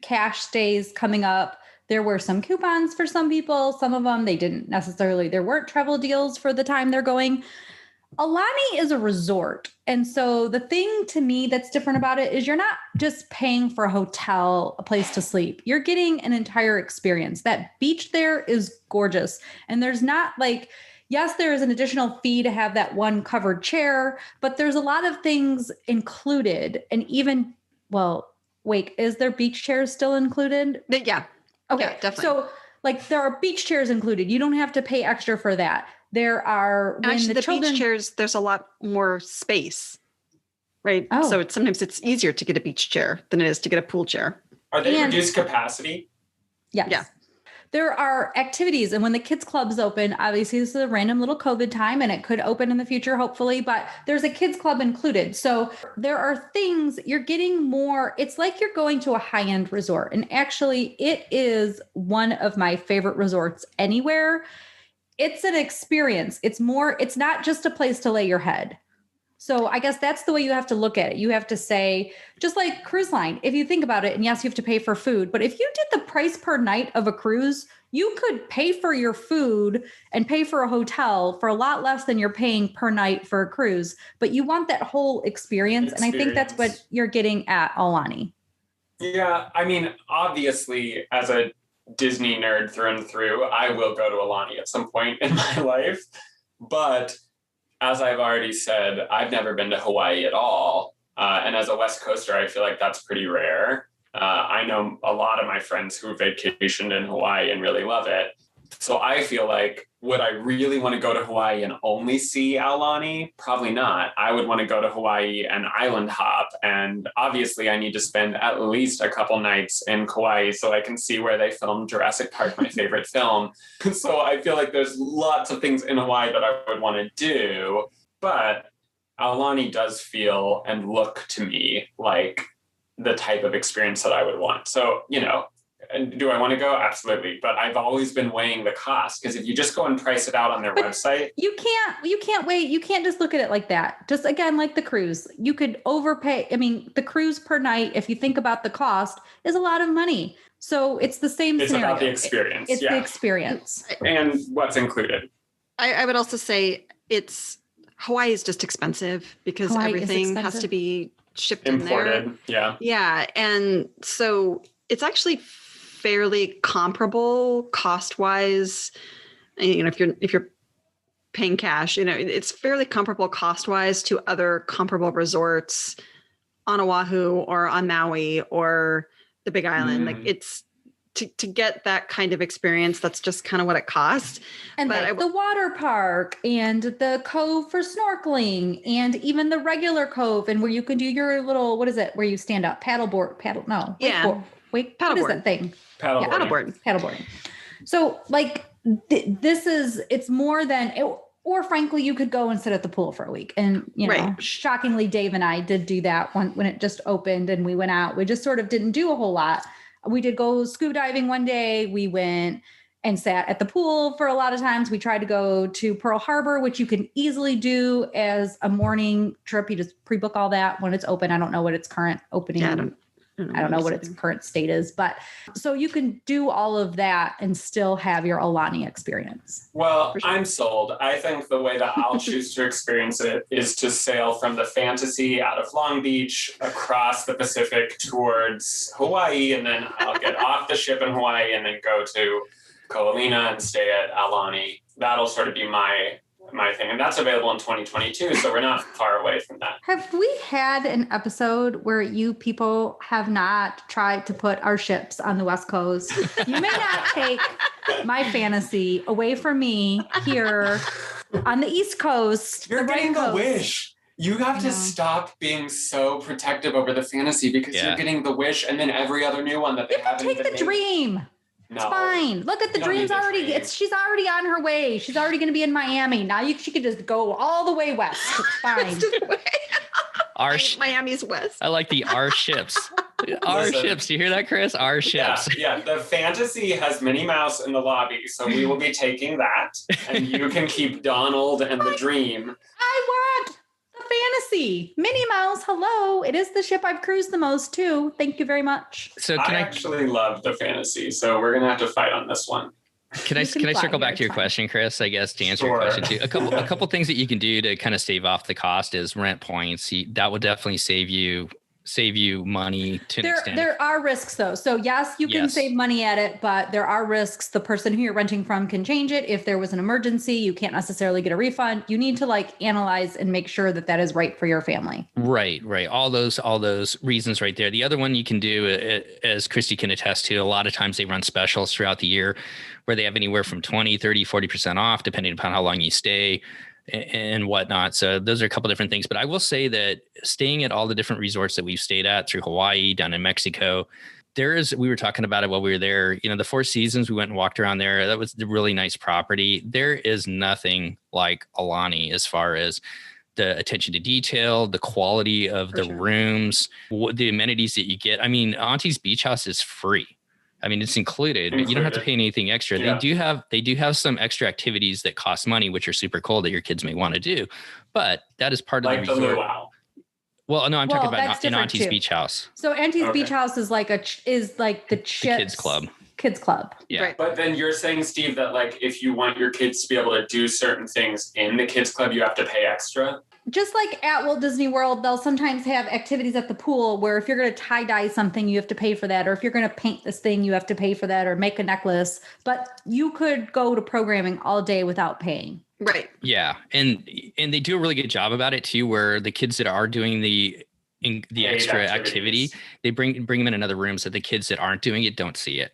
cash stays coming up. There were some coupons for some people. Some of them, there weren't travel deals for the time they're going. Aulani is a resort. And so the thing to me that's different about it is you're not just paying for a hotel, a place to sleep. You're getting an entire experience. That beach there is gorgeous. And there's not yes, there is an additional fee to have that one covered chair, but there's a lot of things included. And even, wait, is there beach chairs still included? Yeah. Okay. Yeah, definitely. So there are beach chairs included. You don't have to pay extra for that. There are actually the beach chairs, there's a lot more space, right? Oh. So sometimes it's easier to get a beach chair than it is to get a pool chair. Are they reduced capacity? Yes. Yeah. There are activities. And when the kids clubs open, obviously this is a random little COVID time and it could open in the future, hopefully, but there's a kids club included. So there are things you're getting more. It's like you're going to a high-end resort. And actually it is one of my favorite resorts anywhere. It's an experience. It's not just a place to lay your head. So I guess that's the way you have to look at it. You have to say, just like cruise line, if you think about it, and yes, you have to pay for food, but if you did the price per night of a cruise, you could pay for your food and pay for a hotel for a lot less than you're paying per night for a cruise. But you want that whole experience. And I think that's what you're getting at Aulani. Yeah. I mean, obviously, as a Disney nerd through and through, I will go to Aulani at some point in my life. But as I've already said, I've never been to Hawaii at all. And as a West Coaster, I feel like that's pretty rare. I know a lot of my friends who vacationed in Hawaii and really love it. So I feel like, would I really want to go to Hawaii and only see Aulani? Probably not. I would want to go to Hawaii and island hop. And obviously I need to spend at least a couple nights in Kauai so I can see where they filmed Jurassic Park, my favorite film. So I feel like there's lots of things in Hawaii that I would want to do. But Aulani does feel and look to me like the type of experience that I would want. So, do I want to go? Absolutely. But I've always been weighing the cost, because if you just go and price it out on their website, you can't wait. You can't just look at it like that. Just again, like the cruise, you could overpay. I mean, the cruise per night, if you think about the cost, is a lot of money. So it's the same it's scenario. about the experience. It's the experience. And what's included. I would also say Hawaii is just expensive because everything has to be shipped imported. in there. Yeah. Yeah. And so it's actually fairly comparable cost-wise. If you're paying cash, it's fairly comparable cost-wise to other comparable resorts on Oahu or on Maui or the Big Island. Like it's to get that kind of experience, that's just kind of what it costs. And but the water park and the cove for snorkeling and even the regular cove, and where you can do your little, what is it, where you stand up, paddleboard. Yeah. What is that thing? Paddleboarding. So it's more than it, or frankly, you could go and sit at the pool for a week. And, shockingly, Dave and I did do that when it just opened and we went out. We just sort of didn't do a whole lot. We did go scuba diving one day. We went and sat at the pool for a lot of times. We tried to go to Pearl Harbor, which you can easily do as a morning trip. You just pre-book all that when it's open. I don't know what its current opening I don't know what its current state is, but so you can do all of that and still have your Aulani experience. Well, I'm sold. I think the way that I'll choose to experience it is to sail from the Fantasy out of Long Beach across the Pacific towards Hawaii, and then I'll get off the ship in Hawaii and then go to Ko'olina and stay at Aulani. That'll sort of be my thing. And that's available in 2022, so we're not far away from that. Have we had an episode where you people have not tried to put our ships on the West Coast? You may not take my Fantasy away from me here on the East Coast. You're getting the coast. Wish. You have to stop being so protective over the Fantasy because you're getting the Wish and then every other new one that they haven't take the Dream. No. It's fine. Look at the Dream's already. Dream. She's already on her way. She's already going to be in Miami. Now she could just go all the way west. It's fine. Miami's west. I like the our ships. Our ships. You hear that, Chris? Our ships. Yeah. The Fantasy has Minnie Mouse in the lobby, so we will be taking that, and you can keep Donald and the Dream. I want the Fantasy. Minnie Mouse. Hello. It is the ship I've cruised the most too. Thank you very much. So I actually love the Fantasy, so we're gonna have to fight on this one. Can I circle back to your question, Chris? I guess to answer your question too. A couple things that you can do to kind of save off the cost is rent points. That will definitely save you money to an extent. There are risks though. So yes, you can save money at it, but there are risks. The person who you're renting from can change it. If there was an emergency, you can't necessarily get a refund. You need to analyze and make sure that is right for your family. Right. All those reasons right there. The other one you can do, as Christy can attest to, a lot of times they run specials throughout the year where they have anywhere from 20, 30, 40% off, depending upon how long you stay and whatnot. So those are a couple different things. But I will say that staying at all the different resorts that we've stayed at through Hawaii, down in Mexico, we were talking about it while we were there, the Four Seasons, we went and walked around there. That was a really nice property. There is nothing like Aulani as far as the attention to detail, the quality of the rooms, the amenities that you get. I mean, Auntie's Beach House is free. I mean, it's included. You don't have to pay anything extra. Yeah. They do have some extra activities that cost money, which are super cool that your kids may want to do. But that is part of the resort. Like the luau. Well, no, I'm talking about in Auntie's Beach House. So Auntie's Beach House is like the kids club. Kids club. Yeah. Right. But then you're saying, Steve, that if you want your kids to be able to do certain things in the kids club, you have to pay extra. Just like at Walt Disney World, they'll sometimes have activities at the pool where if you're going to tie dye something, you have to pay for that. Or if you're going to paint this thing, you have to pay for that, or make a necklace. But you could go to programming all day without paying. Right. Yeah. And they do a really good job about it too, where the kids that are doing the extra activity, they bring them in another room so the kids that aren't doing it don't see it.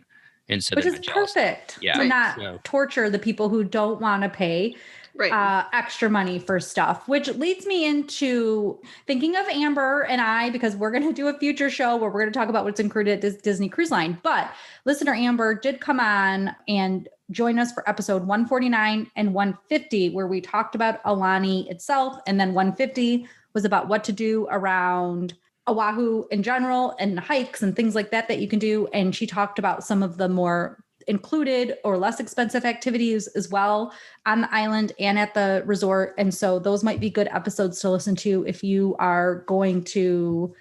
And so which is perfect to not torture the people who don't want to pay extra money for stuff, which leads me into thinking of Amber and I, because we're going to do a future show where we're going to talk about what's included at this Disney Cruise Line. But listener Amber did come on and join us for episode 149 and 150, where we talked about Aulani itself. And then 150 was about what to do around Oahu in general and hikes and things like that you can do. And she talked about some of the more included or less expensive activities as well on the island and at the resort. And so those might be good episodes to listen to if you are going to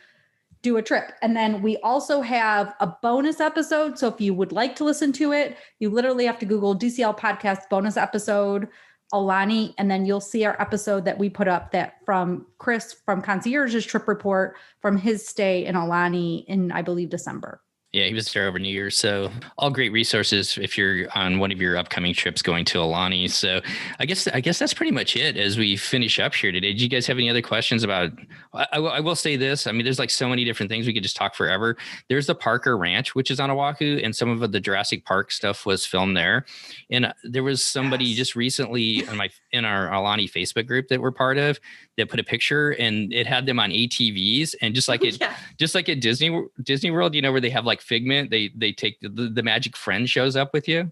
do a trip. And then we also have a bonus episode. So if you would like to listen to it, you literally have to Google DCL podcast bonus episode Aulani, and then you'll see our episode that we put up that from Chris from Concierge's trip report from his stay in Aulani in, I believe, December. Yeah, he was there over New Year's. So all great resources if you're on one of your upcoming trips going to Aulani. So I guess that's pretty much it as we finish up here today. Do you guys have any other questions about, I will say this. I mean, there's so many different things. We could just talk forever. There's the Parker Ranch, which is on Oahu, and some of the Jurassic Park stuff was filmed there. And there was somebody just recently in our Aulani Facebook group that we're part of that put a picture, and it had them on ATVs, and just like at Disney World, where they have Figment, they take the Magic Friend shows up with you.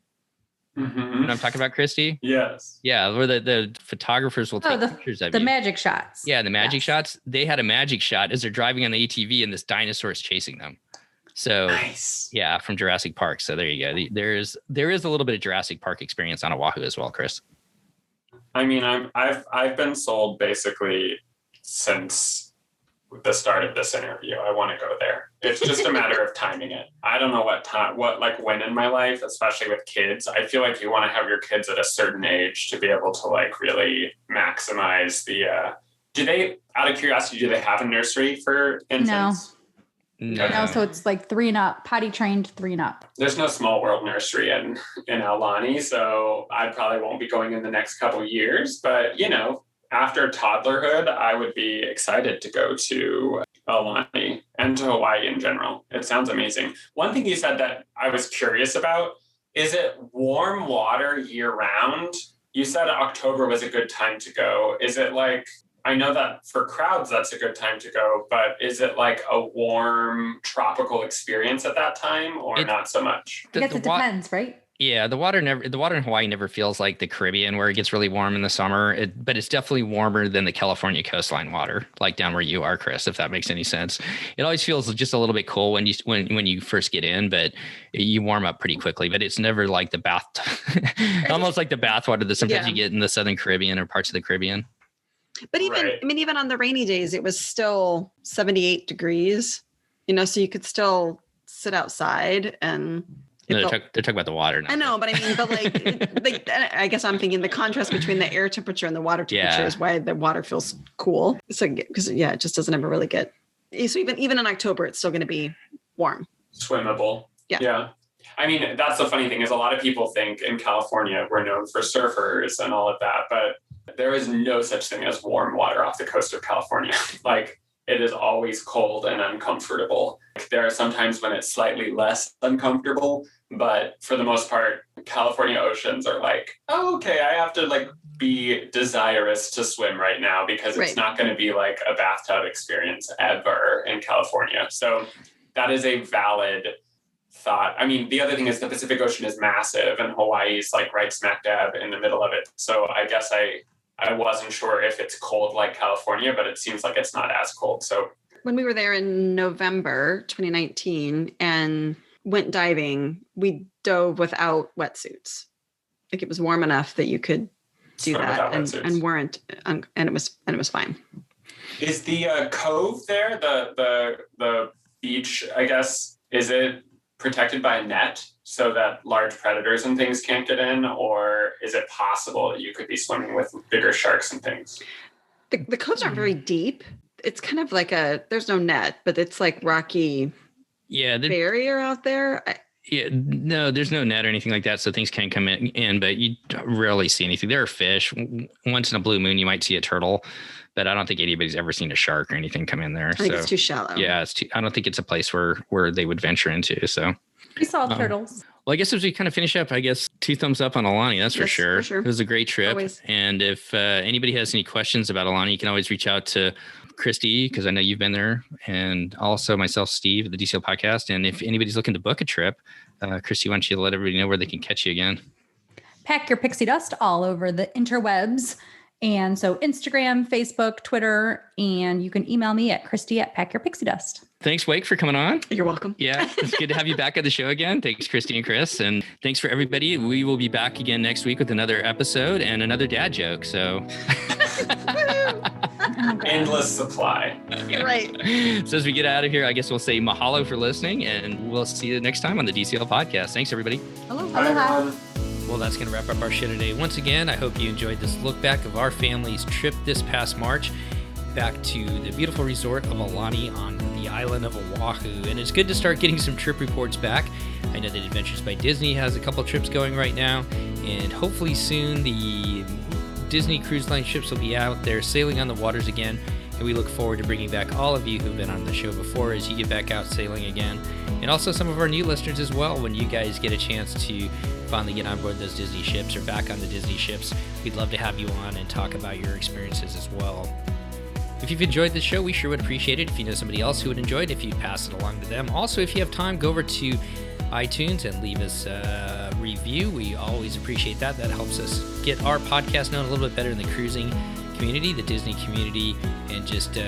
Mm-hmm. You know what I'm talking about, Christy? Yes. Yeah, where the photographers will take pictures of the magic shots. Yeah, the magic shots. They had a magic shot as they're driving on the ATV, and this dinosaur is chasing them. So nice. Yeah, from Jurassic Park. So there you go. There is a little bit of Jurassic Park experience on Oahu as well, Chris. I mean, I've been sold basically since the start of this interview. I want to go there. It's just a matter of timing it. I don't know when in my life, especially with kids. I feel like you want to have your kids at a certain age to be able to like really maximize the, out of curiosity, do they have a nursery for infants? No, so it's like 3 and up, potty trained 3 and up. There's no Small World nursery in Aulani, so I probably won't be going in the next couple of years. But, you know, after toddlerhood, I would be excited to go to Aulani and to Hawaii in general. It sounds amazing. One thing you said that I was curious about, is it warm water year round? You said October was a good time to go. Is it like, I know that for crowds, that's a good time to go, but is it like a warm tropical experience at that time or not so much? I guess it depends, right? Yeah, the water in Hawaii never feels like the Caribbean where it gets really warm in the summer, but it's definitely warmer than the California coastline water, like down where you are, Chris, if that makes any sense. It always feels just a little bit cool when you first get in, but you warm up pretty quickly, but it's never like the bath, almost like the bath water that sometimes you get in the Southern Caribbean or parts of the Caribbean. But even on the rainy days, it was still 78 degrees, you know, so you could still sit outside and they're talking about the water now. I know, but I mean, but like I guess I'm thinking the contrast between the air temperature and the water temperature is why the water feels cool. So because it just doesn't ever really get. So even in October, it's still going to be warm, swimmable. Yeah. I mean, that's the funny thing is a lot of people think in California we're known for surfers and all of that, but there is no such thing as warm water off the coast of California. Like it is always cold and uncomfortable. There are some times when it's slightly less uncomfortable, but for the most part, California oceans are like, oh, okay, I have to like be desirous to swim right now because it's not going to be like a bathtub experience ever in California. So that is a valid thought. I mean, the other thing is the Pacific Ocean is massive and Hawaii is like right smack dab in the middle of it. So I guess I wasn't sure if it's cold like California, but it seems like it's not as cold. So when we were there in November 2019 and went diving, we dove without wetsuits. Like it was warm enough that you could do that and it was fine. Is the cove there, the beach, I guess, is it protected by a net so that large predators and things can't get in, or is it possible that you could be swimming with bigger sharks and things? The coves aren't very deep. It's kind of like there's no net, but it's like rocky barrier out there. No, there's no net or anything like that, so things can't come in, but you rarely see anything. There are fish. Once in a blue moon, you might see a turtle, but I don't think anybody's ever seen a shark or anything come in there. I think it's too shallow. Yeah, I don't think it's a place where they would venture into. So we saw turtles. Well, I guess as we kind of finish up, I guess 2 thumbs up on Aulani. That's for sure. It was a great trip. Always. And if anybody has any questions about Aulani, you can always reach out to Christy, because I know you've been there, and also myself, Steve, at the DCL podcast. And if anybody's looking to book a trip, Christy, why don't you let everybody know where they can catch you again? Pack Your Pixie Dust all over the interwebs. And so Instagram, Facebook, Twitter, and you can email me at Christy@packyourpixiedust. Thanks, Wake, for coming on. You're welcome. Yeah, it's good to have you back at the show again. Thanks, Christy and Chris. And thanks for everybody. We will be back again next week with another episode and another dad joke. So endless supply. You're right. So as we get out of here, I guess we'll say mahalo for listening, and we'll see you next time on the DCL podcast. Thanks, everybody. Aloha. Well, that's going to wrap up our show today. Once again, I hope you enjoyed this look back of our family's trip this past March back to the beautiful resort of Aulani on the island of Oahu. And it's good to start getting some trip reports back. I know that Adventures by Disney has a couple trips going right now, and hopefully soon the Disney Cruise Line ships will be out there sailing on the waters again. And we look forward to bringing back all of you who've been on the show before as you get back out sailing again. And also some of our new listeners as well, when you guys get a chance to finally get on board those Disney ships or back on the Disney ships. We'd love to have you on and talk about your experiences as well. If you've enjoyed this show, we sure would appreciate it if you know somebody else who would enjoy it, if you'd pass it along to them. Also, if you have time, go over to iTunes and leave us a review. We always appreciate that. That helps us get our podcast known a little bit better in the cruising community, the Disney community, and just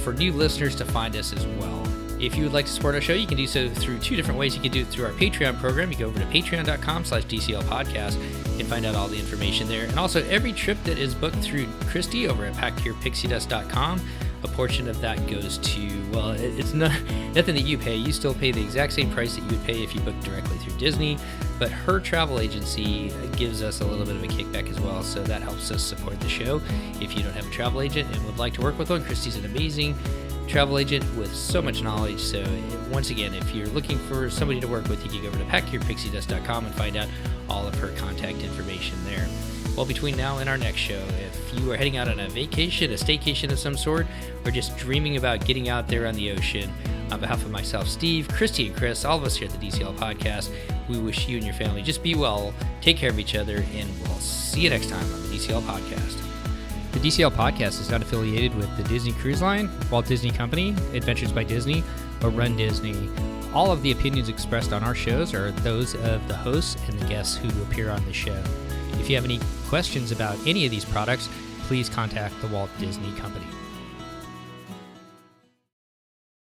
for new listeners to find us as well. If you would like to support our show, you can do so through 2 different ways. You can do it through our Patreon program. You go over to patreon.com/DCL podcast and find out all the information there. And also every trip that is booked through Christy over at packyourpixiedust.com, A portion of that goes to, well, it's not nothing that you pay. You still pay the exact same price that you would pay if you booked directly through Disney, but her travel agency gives us a little bit of a kickback as well, so that helps us support the show. If you don't have a travel agent and would like to work with one, Christy's an amazing travel agent with so much knowledge. So once again, if you're looking for somebody to work with, you can go over to packyourpixiedust.com and find out all of her contact information there. Well, between now and our next show, if you are heading out on a vacation, a staycation of some sort, or just dreaming about getting out there on the ocean, on behalf of myself, Steve, Christy, and Chris, all of us here at the DCL Podcast, we wish you and your family just be well, take care of each other, and we'll see you next time on the DCL Podcast. The DCL Podcast is not affiliated with the Disney Cruise Line, Walt Disney Company, Adventures by Disney, or Run Disney. All of the opinions expressed on our shows are those of the hosts and the guests who appear on the show. If you have any questions about any of these products, please contact the Walt Disney Company.